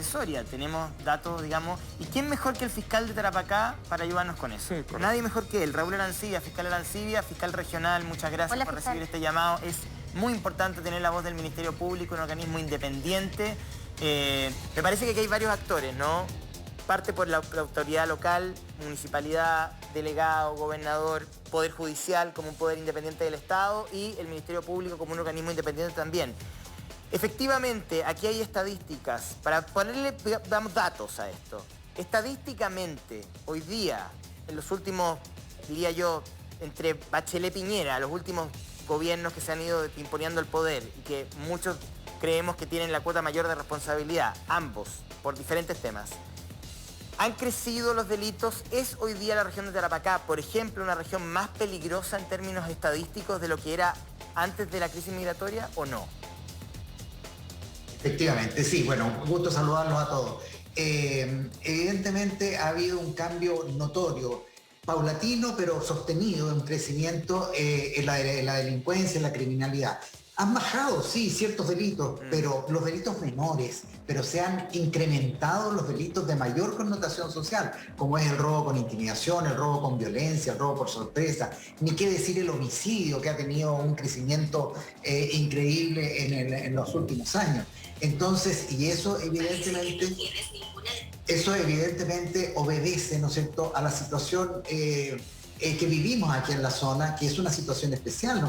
Soria, tenemos datos, digamos, y ¿quién mejor que el fiscal de Tarapacá para ayudarnos con eso? Sí, correcto. Nadie mejor que él, Raúl Arancibia, fiscal regional, muchas gracias Hola, por fiscal. recibir este llamado. Es muy importante tener la voz del Ministerio Público, un organismo independiente. Me parece que aquí hay varios actores, ¿no? Parte por la autoridad local, municipalidad, delegado, gobernador, poder judicial como un poder independiente del Estado y el Ministerio Público como un organismo independiente también. Efectivamente, aquí hay estadísticas. Para ponerle, damos datos a esto. Estadísticamente, hoy día, en los últimos, diría yo, entre Bachelet y Piñera, los últimos gobiernos que se han ido imponiendo el poder y que muchos creemos que tienen la cuota mayor de responsabilidad, ambos, por diferentes temas. Han crecido los delitos. ¿Es hoy día la región de Tarapacá, por ejemplo, una región más peligrosa en términos estadísticos de lo que era antes de la crisis migratoria o no? Efectivamente, sí, bueno, un gusto saludarlos a todos. Evidentemente ha habido un cambio notorio, paulatino pero sostenido, en crecimiento en la delincuencia, en la criminalidad. Han bajado, sí, ciertos delitos, pero los delitos menores, pero se han incrementado los delitos de mayor connotación social, como es el robo con intimidación, el robo con violencia, el robo por sorpresa, ni qué decir el homicidio, que ha tenido un crecimiento increíble en los últimos años. Entonces, y eso evidentemente obedece, ¿no es cierto?, a la situación que vivimos aquí en la zona, que es una situación especial.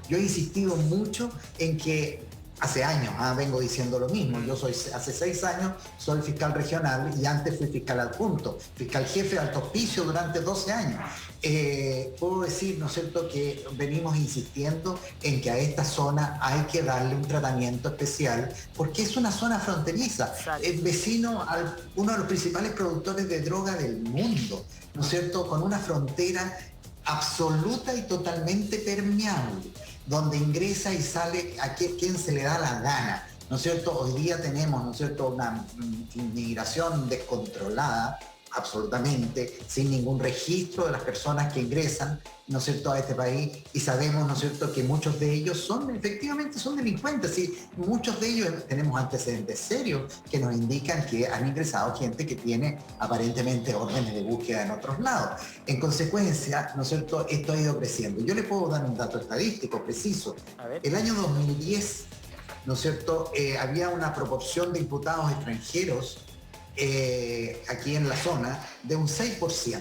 Yo he insistido mucho en que hace años vengo diciendo lo mismo. Yo hace 6 años soy fiscal regional y antes fui fiscal adjunto, fiscal jefe de Alto Hospicio durante 12 años. Puedo decir, ¿no es cierto?, que venimos insistiendo en que a esta zona hay que darle un tratamiento especial porque es una zona fronteriza, es vecino a uno de los principales productores de droga del mundo, ¿no es cierto?, con una frontera absoluta y totalmente permeable, donde ingresa y sale a quien se le da la gana, ¿no es cierto? Hoy día tenemos, ¿no es cierto?, una inmigración descontrolada, absolutamente, sin ningún registro de las personas que ingresan, ¿no es cierto?, a este país, y sabemos, ¿no es cierto?, que muchos de ellos efectivamente son delincuentes, y muchos de ellos tenemos antecedentes serios que nos indican que han ingresado gente que tiene aparentemente órdenes de búsqueda en otros lados. En consecuencia, ¿no es cierto?, esto ha ido creciendo. Yo le puedo dar un dato estadístico preciso. El año 2010, ¿no es cierto?, había una proporción de imputados extranjeros aquí en la zona de un 6%.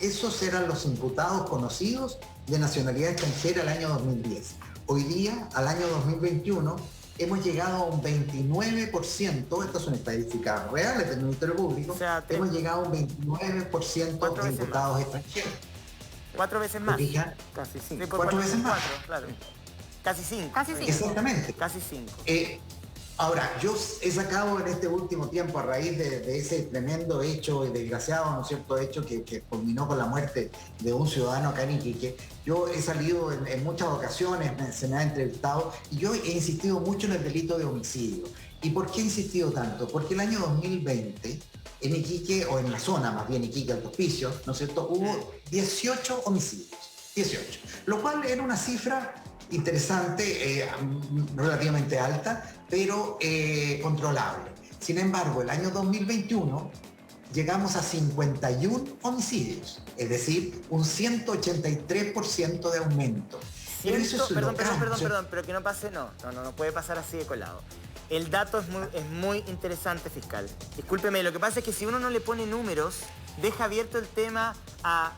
Esos eran los imputados conocidos de nacionalidad extranjera al año 2010. Hoy día, al año 2021, hemos llegado a un 29%, estas son estadísticas reales del Ministerio Público, o sea, hemos llegado a un 29% de imputados extranjeros. 4 veces más. Casi 5. 4 veces más. Claro. Casi 5. Casi 5. Exactamente. Casi 5. Ahora, yo he sacado en este último tiempo, a raíz de ese tremendo hecho y desgraciado, ¿no es cierto?, hecho que culminó con la muerte de un ciudadano acá en Iquique, yo he salido en muchas ocasiones, se me ha entrevistado, y yo he insistido mucho en el delito de homicidio. ¿Y por qué he insistido tanto? Porque el año 2020, en Iquique, o en la zona más bien Iquique, Alto Hospicio, ¿no es cierto?, hubo 18 homicidios, 18, lo cual era una cifra interesante, relativamente alta, pero controlable. Sin embargo, el año 2021 llegamos a 51 homicidios, es decir, un 183% de aumento. Perdón, pero que no pase, no puede pasar así de colado. El dato es muy interesante, fiscal. Discúlpeme, lo que pasa es que si uno no le pone números, deja abierto el tema a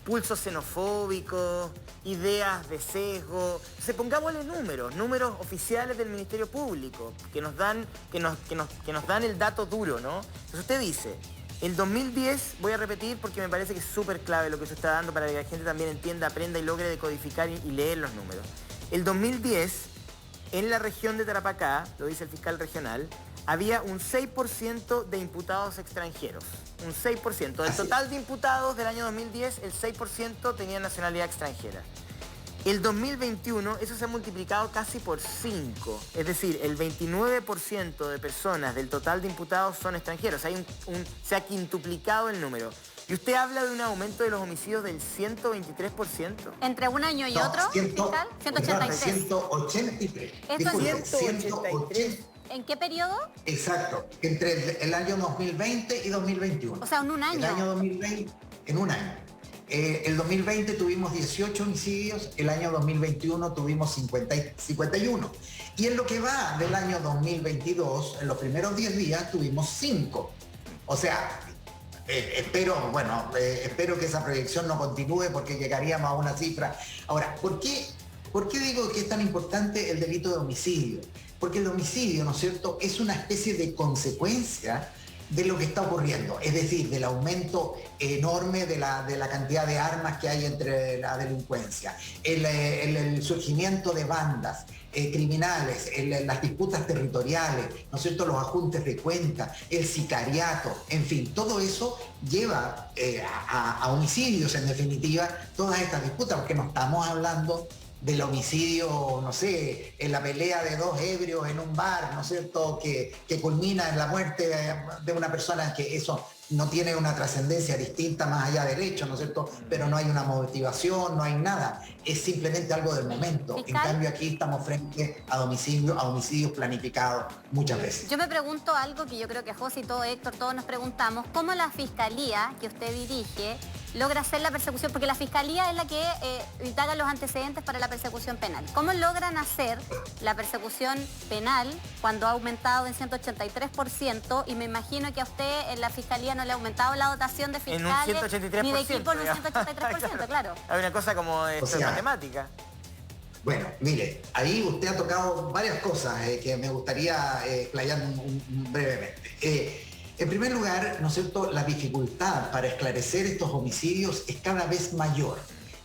pulsos xenofóbicos, ideas de sesgo. Pongámosle números oficiales del Ministerio Público, que nos dan el dato duro, ¿no? Entonces usted dice, el 2010, voy a repetir porque me parece que es súper clave lo que usted está dando para que la gente también entienda, aprenda y logre decodificar y leer los números. El 2010, en la región de Tarapacá, lo dice el fiscal regional, había un 6% de imputados extranjeros. Un 6%. Del total de imputados del año 2010, el 6% tenía nacionalidad extranjera. El 2021, eso se ha multiplicado casi por 5. Es decir, el 29% de personas del total de imputados son extranjeros. Se ha quintuplicado el número. Y usted habla de un aumento de los homicidios del 123%. ¿Entre un año y otro, fiscal? 183. 183. Esto Disculpe, es 183. ¿En qué periodo? Exacto, entre el año 2020 y 2021. O sea, en un año. El año 2020, en un año. El 2020 tuvimos 18 homicidios, el año 2021 tuvimos 51. Y en lo que va del año 2022, en los primeros 10 días tuvimos 5. O sea, espero que esa proyección no continúe porque llegaríamos a una cifra. Ahora, ¿por qué digo que es tan importante el delito de homicidio? Porque el homicidio, ¿no es cierto?, es una especie de consecuencia de lo que está ocurriendo, es decir, del aumento enorme de la cantidad de armas que hay entre la delincuencia, el surgimiento de bandas criminales, las disputas territoriales, ¿no es cierto?, los ajustes de cuenta, el sicariato, en fin, todo eso lleva a homicidios, en definitiva, todas estas disputas, porque no estamos hablando del homicidio, no sé, en la pelea de dos ebrios en un bar, ¿no es cierto?, que culmina en la muerte de una persona, que eso no tiene una trascendencia distinta más allá del hecho, ¿no es cierto?, pero no hay una motivación, no hay nada, es simplemente algo del momento. En cambio aquí estamos frente a homicidios planificados muchas veces. Yo me pregunto algo que yo creo que José y todo, Héctor, todos nos preguntamos: ¿cómo la fiscalía que usted dirige logra hacer la persecución? Porque la fiscalía es la que indaga los antecedentes para la persecución penal. ¿Cómo logran hacer la persecución penal cuando ha aumentado en 183%? Y me imagino que a usted en la fiscalía no le ha aumentado la dotación de fiscales en un 183%, ni de equipo en un 183%, claro. Hay una cosa como matemática. Bueno, mire, ahí usted ha tocado varias cosas que me gustaría explayar brevemente. En primer lugar, ¿no es cierto?, la dificultad para esclarecer estos homicidios es cada vez mayor.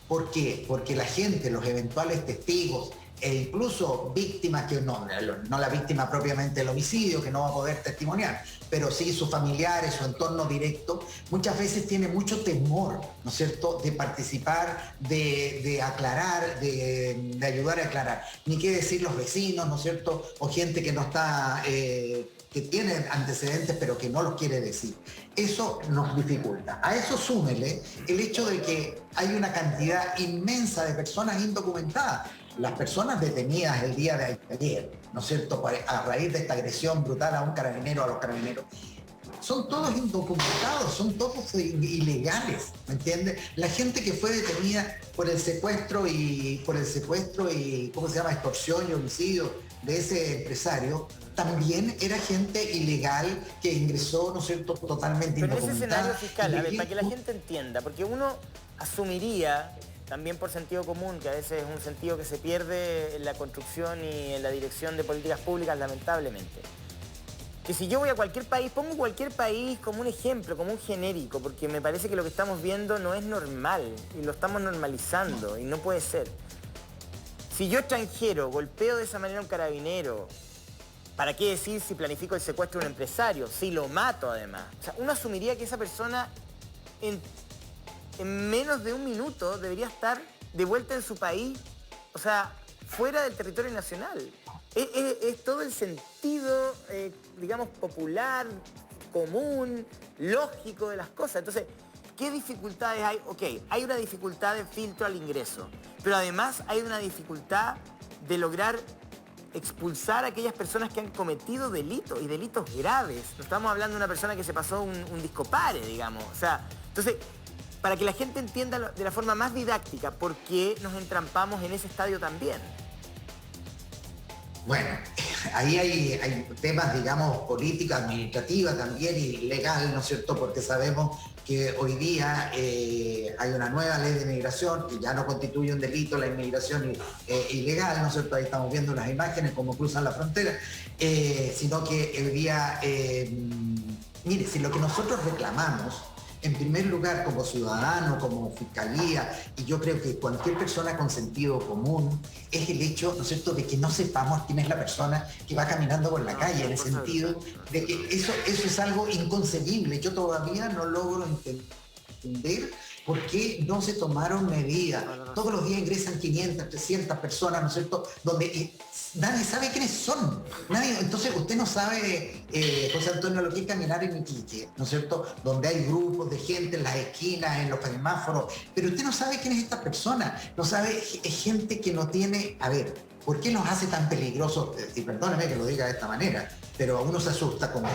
¿Por qué? Porque la gente, los eventuales testigos e incluso víctimas, que no la víctima propiamente del homicidio, que no va a poder testimoniar, pero sí sus familiares, su entorno directo, muchas veces tiene mucho temor, ¿no es cierto?, de participar, de aclarar, de ayudar a aclarar. Ni qué decir los vecinos, ¿no es cierto?, o gente que no está... que tiene antecedentes pero que no los quiere decir. Eso nos dificulta. A eso súmele el hecho de que hay una cantidad inmensa de personas indocumentadas. Las personas detenidas el día de ayer, ¿no es cierto?, a raíz de esta agresión brutal a un carabinero, a los carabineros, son todos indocumentados, son todos ilegales, ¿me entiendes? La gente que fue detenida por el secuestro y ¿cómo se llama?, extorsión y homicidio de ese empresario, también era gente ilegal que ingresó, ¿no es cierto?, totalmente indocumentada. Pero en ese escenario fiscal, a ver, para que la gente entienda, porque uno asumiría, también por sentido común, que a veces es un sentido que se pierde en la construcción y en la dirección de políticas públicas, lamentablemente, que si yo voy a cualquier país, pongo cualquier país como un ejemplo, como un genérico, porque me parece que lo que estamos viendo no es normal y lo estamos normalizando y no puede ser. Si yo, extranjero, golpeo de esa manera a un carabinero, ¿para qué decir si planifico el secuestro de un empresario? Si lo mato, además. O sea, uno asumiría que esa persona en menos de un minuto debería estar de vuelta en su país, o sea, fuera del territorio nacional. Es todo el sentido, digamos, popular, común, lógico de las cosas. Entonces, ¿qué dificultades hay? Ok, hay una dificultad de filtro al ingreso, pero además hay una dificultad de lograr expulsar a aquellas personas que han cometido delitos, y delitos graves. No estamos hablando de una persona que se pasó un discopare, digamos. O sea, entonces, para que la gente entienda de la forma más didáctica por qué nos entrampamos en ese estadio también. Bueno, ahí hay temas, digamos, política, administrativa también y legal, ¿no es cierto?, porque sabemos que hoy día hay una nueva ley de inmigración que ya no constituye un delito la inmigración ilegal, ¿no es cierto?, ahí estamos viendo las imágenes cómo cruzan la frontera, sino que hoy día, mire, si lo que nosotros reclamamos, en primer lugar, como ciudadano, como fiscalía, y yo creo que cualquier persona con sentido común, es el hecho, ¿no es cierto?, de que no sepamos quién es la persona que va caminando por la calle, en el sentido de que eso es algo inconcebible. Yo todavía no logro entender por qué no se tomaron medidas. Todos los días ingresan 500, 300 personas, ¿no es cierto?, donde nadie sabe quiénes son. Nadie, entonces usted no sabe, José Antonio, lo que es caminar en Iquique, ¿no es cierto?, donde hay grupos de gente en las esquinas, en los semáforos, pero usted no sabe quién es esta persona, no sabe, es gente que no tiene, a ver, ¿Por qué nos hace tan peligrosos? Y perdóneme que lo diga de esta manera, pero uno se asusta como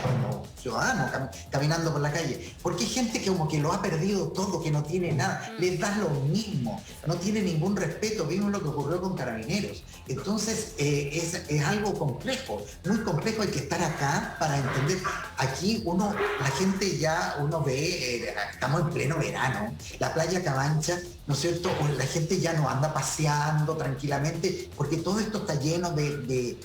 ciudadano caminando por la calle. Porque hay gente que como que lo ha perdido todo, que no tiene nada, les das lo mismo, no tiene ningún respeto. Vimos lo que ocurrió con Carabineros. Entonces es algo complejo, muy complejo. Hay que estar acá para entender. Aquí la gente ya, uno ve, estamos en pleno verano, la playa Cabancha, ¿no es cierto? La gente ya no anda paseando tranquilamente, porque todo esto está lleno de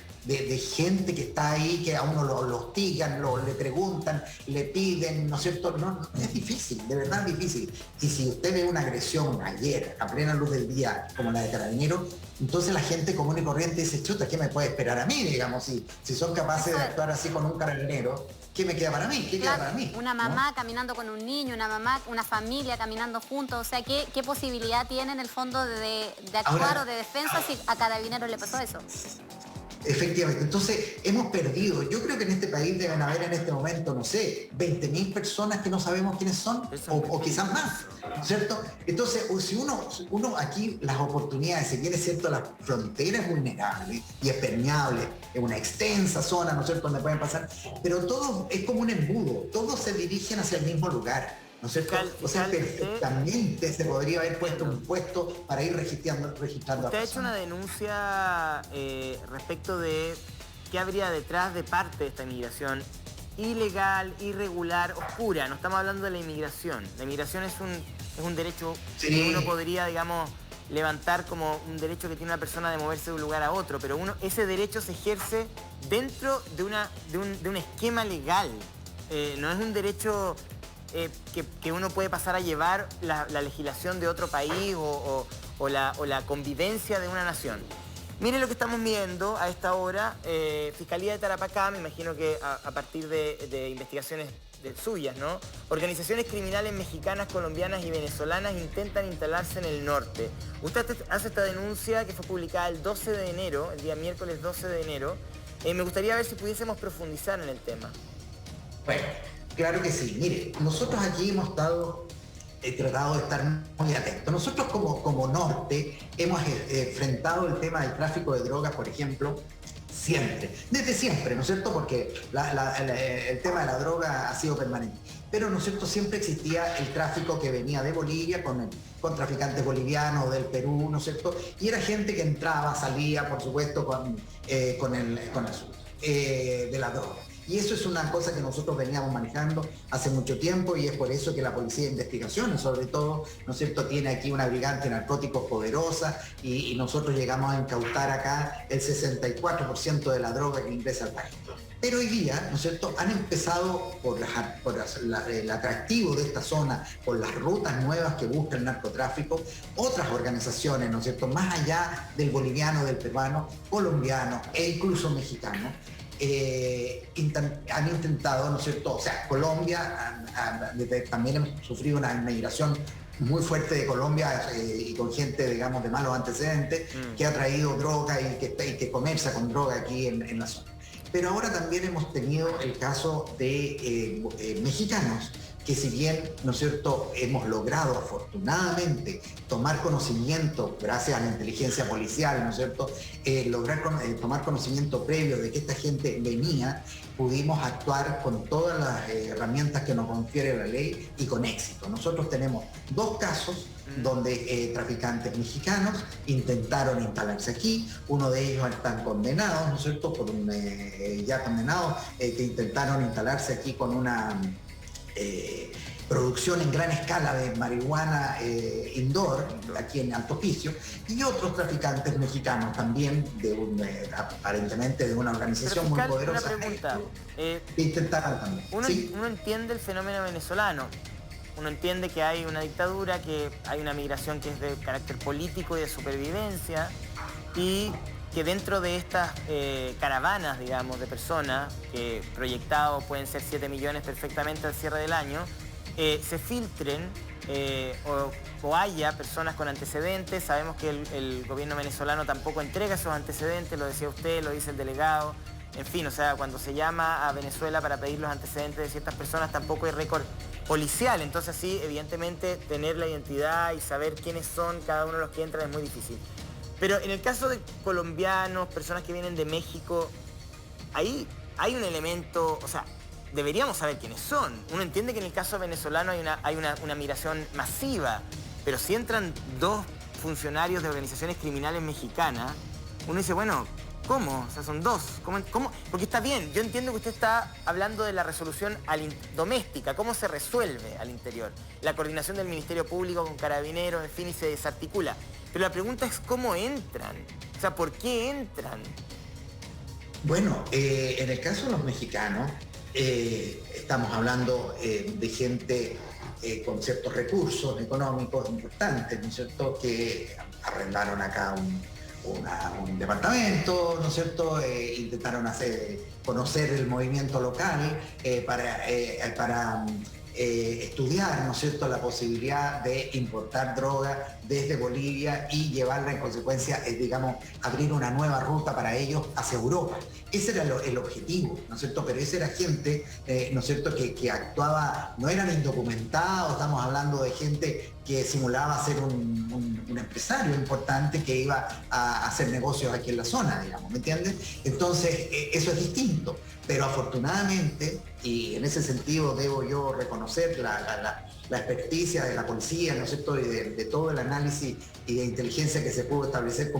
gente que está ahí, que a uno lo hostigan, le preguntan, le piden, ¿no es cierto? No, es difícil, de verdad es difícil. Y si usted ve una agresión ayer, a plena luz del día, como la de Carabineros, entonces la gente común y corriente dice, chuta, ¿qué me puede esperar a mí? Digamos, si son capaces de actuar así con un carabinero, ¿qué me queda para mí? ¿Qué queda para mí? Una mamá caminando con un niño, una familia caminando juntos, o sea, ¿qué posibilidad tiene en el fondo de actuar ahora, o de defensa si a Carabineros le pasó eso? Efectivamente, entonces hemos perdido, yo creo que en este país deben haber en este momento, no sé, 20.000 personas que no sabemos quiénes son, o quizás más, ¿cierto? Entonces, si uno aquí, las oportunidades, si bien es cierto, la frontera es vulnerable y es permeable, es una extensa zona, ¿no es cierto?, donde pueden pasar, pero todo es como un embudo, todos se dirigen hacia el mismo lugar. ¿No es cierto? O sea, perfectamente se podría haber puesto un puesto para ir registrando a personas. Usted ha hecho una denuncia respecto de qué habría detrás de parte de esta inmigración ilegal, irregular, oscura. No estamos hablando de la inmigración. La inmigración es un derecho que uno podría, digamos, levantar como un derecho que tiene una persona de moverse de un lugar a otro, pero ese derecho se ejerce dentro de un esquema legal. No es un derecho que uno puede pasar a llevar la legislación de otro país o la convivencia de una nación. Miren lo que estamos viendo a esta hora. Fiscalía de Tarapacá, me imagino que a partir de investigaciones suyas, ¿no? Organizaciones criminales mexicanas, colombianas y venezolanas intentan instalarse en el norte. Usted hace esta denuncia que fue publicada el 12 de enero, el día miércoles 12 de enero. Me gustaría ver si pudiésemos profundizar en el tema. Bueno, claro que sí. Mire, nosotros aquí hemos tratado de estar muy atentos. Nosotros como norte hemos enfrentado el tema del tráfico de drogas, por ejemplo, desde siempre, ¿no es cierto? Porque el tema de la droga ha sido permanente. Pero, ¿no es cierto?, siempre existía el tráfico que venía de Bolivia con traficantes bolivianos, del Perú, ¿no es cierto? Y era gente que entraba, salía, por supuesto, con el asunto de la droga. Y eso es una cosa que nosotros veníamos manejando hace mucho tiempo y es por eso que la Policía de Investigaciones, sobre todo, ¿no es cierto?, tiene aquí una brigante de narcóticos poderosa y nosotros llegamos a incautar acá el 64% de la droga que ingresa al país. Pero hoy día, ¿no es cierto?, han empezado por el atractivo de esta zona, por las rutas nuevas que busca el narcotráfico, otras organizaciones, ¿no es cierto?, más allá del boliviano, del peruano, colombiano e incluso mexicano, han intentado, ¿no es cierto? O sea, Colombia también hemos sufrido una inmigración muy fuerte de Colombia y con gente, digamos, de malos antecedentes que ha traído droga y que comercia con droga aquí en la zona. Pero ahora también hemos tenido el caso de mexicanos que, si bien, ¿no es cierto?, hemos logrado afortunadamente tomar conocimiento, gracias a la inteligencia policial, ¿no es cierto?, tomar conocimiento previo de que esta gente venía, pudimos actuar con todas las herramientas que nos confiere la ley y con éxito. Nosotros tenemos 2 casos donde traficantes mexicanos intentaron instalarse aquí. Uno de ellos están condenados, ¿no es cierto?, ya condenados, que intentaron instalarse aquí con una producción en gran escala de marihuana indoor, aquí en Alto Hospicio, y otros traficantes mexicanos también, aparentemente de una organización muy poderosa, una pregunta. Que intentaron también. Uno entiende el fenómeno venezolano, uno entiende que hay una dictadura, que hay una migración que es de carácter político y de supervivencia, y que dentro de estas caravanas, digamos, de personas, que proyectados pueden ser 7 millones perfectamente al cierre del año, se filtren o haya personas con antecedentes. Sabemos que el gobierno venezolano tampoco entrega esos antecedentes, lo decía usted, lo dice el delegado. En fin, o sea, cuando se llama a Venezuela para pedir los antecedentes de ciertas personas tampoco hay récord policial. Entonces sí, evidentemente, tener la identidad y saber quiénes son cada uno de los que entran es muy difícil. Pero en el caso de colombianos, personas que vienen de México, ahí hay un elemento, o sea, deberíamos saber quiénes son. Uno entiende que en el caso venezolano hay una migración masiva, pero si entran 2 funcionarios de organizaciones criminales mexicanas, uno dice, bueno, ¿cómo? O sea, son 2. ¿Cómo? Porque está bien, yo entiendo que usted está hablando de la resolución doméstica, cómo se resuelve al interior, la coordinación del Ministerio Público con Carabineros, en fin, y se desarticula. Pero la pregunta es cómo entran, o sea, ¿por qué entran? Bueno, en el caso de los mexicanos, estamos hablando de gente con ciertos recursos económicos importantes, ¿no es cierto?, que arrendaron acá un departamento, ¿no es cierto?, intentaron conocer el movimiento local para estudiar, ¿no es cierto?, la posibilidad de importar droga desde Bolivia y llevarla en consecuencia, digamos, abrir una nueva ruta para ellos hacia Europa. Ese era el objetivo, ¿no es cierto? Pero esa era gente, ¿no es cierto?, que actuaba, no eran indocumentados, estamos hablando de gente que simulaba ser un empresario importante que iba a hacer negocios aquí en la zona, digamos, ¿me entiendes? Entonces, eso es distinto. Pero afortunadamente, y en ese sentido debo yo reconocer la experticia de la policía, ¿no es cierto?, y de todo el análisis y de inteligencia que se pudo establecer,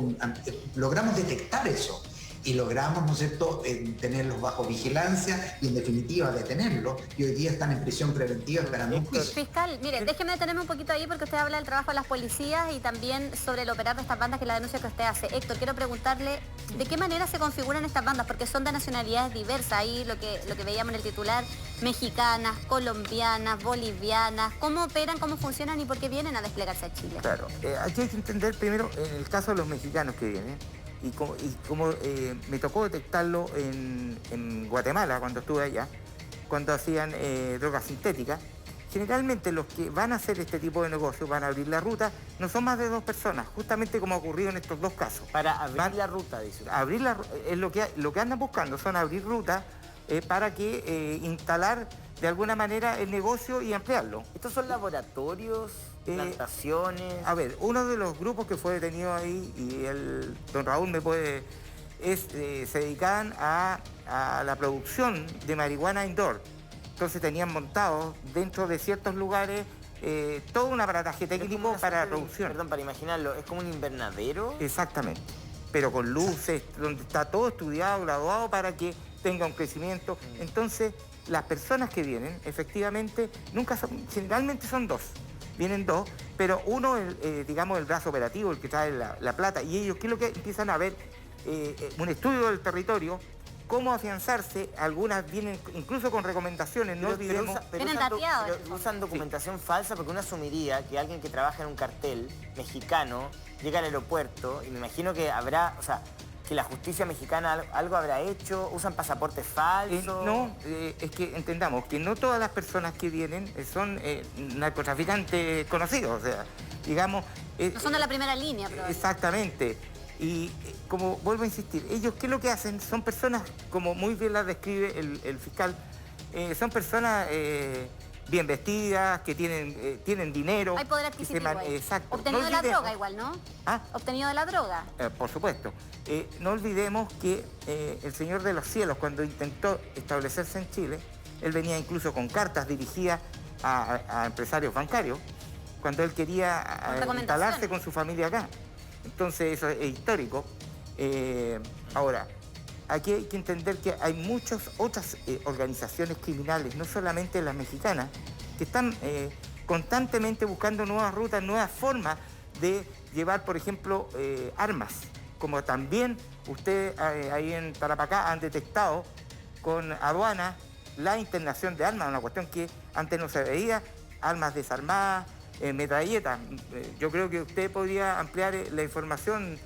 logramos detectar eso. Y logramos, ¿no es cierto?, tenerlos bajo vigilancia y en definitiva detenerlos, y hoy día están en prisión preventiva esperando un juicio. Fiscal, mire, déjeme detenerme un poquito ahí porque usted habla del trabajo de las policías y también sobre el operar de estas bandas, que es la denuncia que usted hace. Héctor, quiero preguntarle, ¿de qué manera se configuran estas bandas? Porque son de nacionalidades diversas, ahí lo que veíamos en el titular, mexicanas, colombianas, bolivianas, ¿cómo operan, cómo funcionan y por qué vienen a desplegarse a Chile? Claro, aquí hay que entender primero, en el caso de los mexicanos que vienen, y como me tocó detectarlo en Guatemala cuando estuve allá, cuando hacían drogas sintéticas, generalmente los que van a hacer este tipo de negocios, van a abrir la ruta, no son más de 2 personas, justamente como ha ocurrido en estos 2 casos. Para abrir la ruta, dice. Es lo que andan buscando, son abrir rutas para que instalar de alguna manera el negocio y ampliarlo. ¿Estos son laboratorios, plantaciones? A ver, uno de los grupos que fue detenido ahí, y don Raúl me puede, se dedicaban a la producción de marihuana indoor. Entonces tenían montado dentro de ciertos lugares todo un aparataje técnico para la producción. Perdón, para imaginarlo, ¿es como un invernadero? Exactamente, pero con luces, donde está todo estudiado, graduado para que tenga un crecimiento. Entonces, las personas que vienen, efectivamente, generalmente son 2. Vienen 2, pero uno, digamos, el brazo operativo, el que trae la plata, y ellos, ¿qué es lo que empiezan a ver? Un estudio del territorio, cómo afianzarse, algunas vienen incluso con recomendaciones, no olvidemos... Usan documentación falsa, porque uno asumiría que alguien que trabaja en un cartel mexicano llega al aeropuerto, y me imagino que habrá, o sea, que la justicia mexicana algo habrá hecho, usan pasaportes falsos. Es que entendamos que no todas las personas que vienen son narcotraficantes conocidos, o sea, digamos... no son de la primera línea, probablemente. Exactamente. Y como vuelvo a insistir, ellos, ¿qué es lo que hacen? Son personas, como muy bien las describe el fiscal, son personas bien vestidas, que tienen dinero. Hay poder adquisitivo ahí. Exacto. Obtenido de la droga igual, ¿no? ¿Ah? Obtenido de la droga. Por supuesto. No olvidemos que el Señor de los Cielos, cuando intentó establecerse en Chile, él venía incluso con cartas dirigidas a empresarios bancarios, cuando él quería instalarse con su familia acá. Entonces eso es histórico. Ahora, aquí hay que entender que hay muchas otras organizaciones criminales, no solamente las mexicanas, que están constantemente buscando nuevas rutas, nuevas formas de llevar, por ejemplo, armas. Como también ustedes ahí en Tarapacá han detectado con aduanas la internación de armas, una cuestión que antes no se veía, armas desarmadas, metralletas. Yo creo que usted podría ampliar la información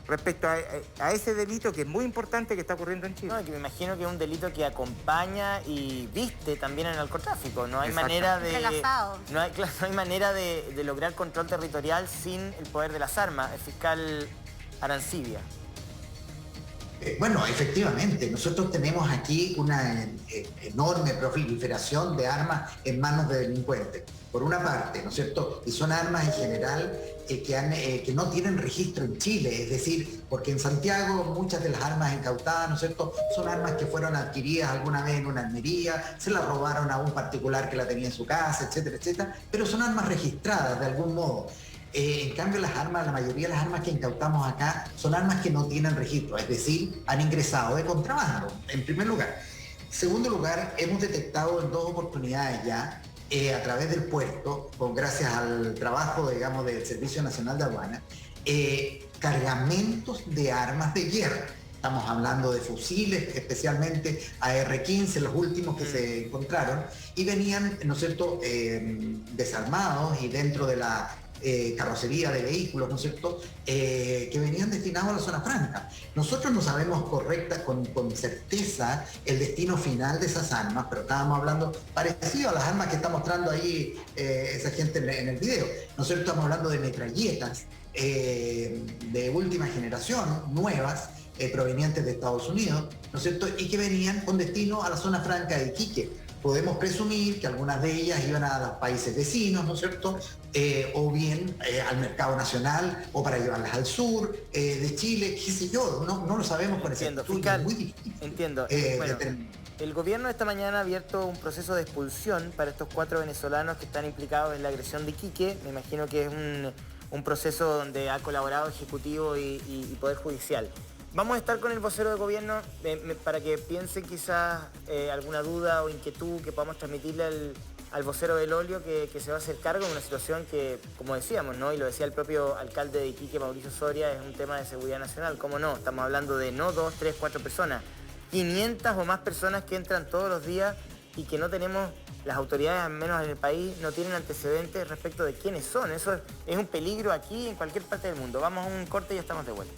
respecto a ese delito que es muy importante que está ocurriendo en Chile. No, que me imagino que es un delito que acompaña y viste también el narcotráfico. No hay manera de... No hay manera de lograr control territorial sin el poder de las armas. El fiscal Arancibia. Bueno, efectivamente, nosotros tenemos aquí una enorme proliferación de armas en manos de delincuentes. Por una parte, ¿no es cierto? Y son armas en general que no tienen registro en Chile, es decir, porque en Santiago muchas de las armas incautadas, ¿no es cierto?, son armas que fueron adquiridas alguna vez en una almería, se las robaron a un particular que la tenía en su casa, etcétera, etcétera, pero son armas registradas de algún modo. En cambio, las armas, la mayoría de las armas que incautamos acá son armas que no tienen registro, es decir, han ingresado de contrabando, en primer lugar. Segundo lugar, hemos detectado en 2 oportunidades ya, a través del puerto, gracias al trabajo, digamos, del Servicio Nacional de Aduana, cargamentos de armas de guerra. Estamos hablando de fusiles, especialmente AR-15, los últimos que se encontraron, y venían, ¿no es cierto?, desarmados y dentro de la carrocería de vehículos, ¿no es cierto?, que venían destinados a la zona franca. Nosotros no sabemos con certeza el destino final de esas armas, pero estábamos hablando parecido a las armas que está mostrando ahí esa gente en el video. Nosotros estamos hablando de metralletas de última generación, nuevas, provenientes de Estados Unidos, ¿no es cierto?, y que venían con destino a la zona franca de Iquique. Podemos presumir que algunas de ellas iban a los países vecinos, ¿no es cierto?, o bien al mercado nacional, o para llevarlas al sur de Chile, qué sé yo, no lo sabemos con Entiendo, exactitud, fiscal, es muy difícil. entiendo. Bueno, el gobierno esta mañana ha abierto un proceso de expulsión para estos 4 venezolanos que están implicados en la agresión de Iquique. Me imagino que es un proceso donde ha colaborado Ejecutivo y Poder Judicial. Vamos a estar con el vocero de gobierno para que piense quizás alguna duda o inquietud que podamos transmitirle al vocero del Olio que se va a hacer cargo de una situación que, como decíamos, ¿no?, y lo decía el propio alcalde de Iquique, Mauricio Soria, es un tema de seguridad nacional. ¿Cómo no? Estamos hablando de no 2, 3, 4 personas, 500 o más personas que entran todos los días y que no tenemos, las autoridades, al menos en el país, no tienen antecedentes respecto de quiénes son. Eso es un peligro aquí y en cualquier parte del mundo. Vamos a un corte y ya estamos de vuelta.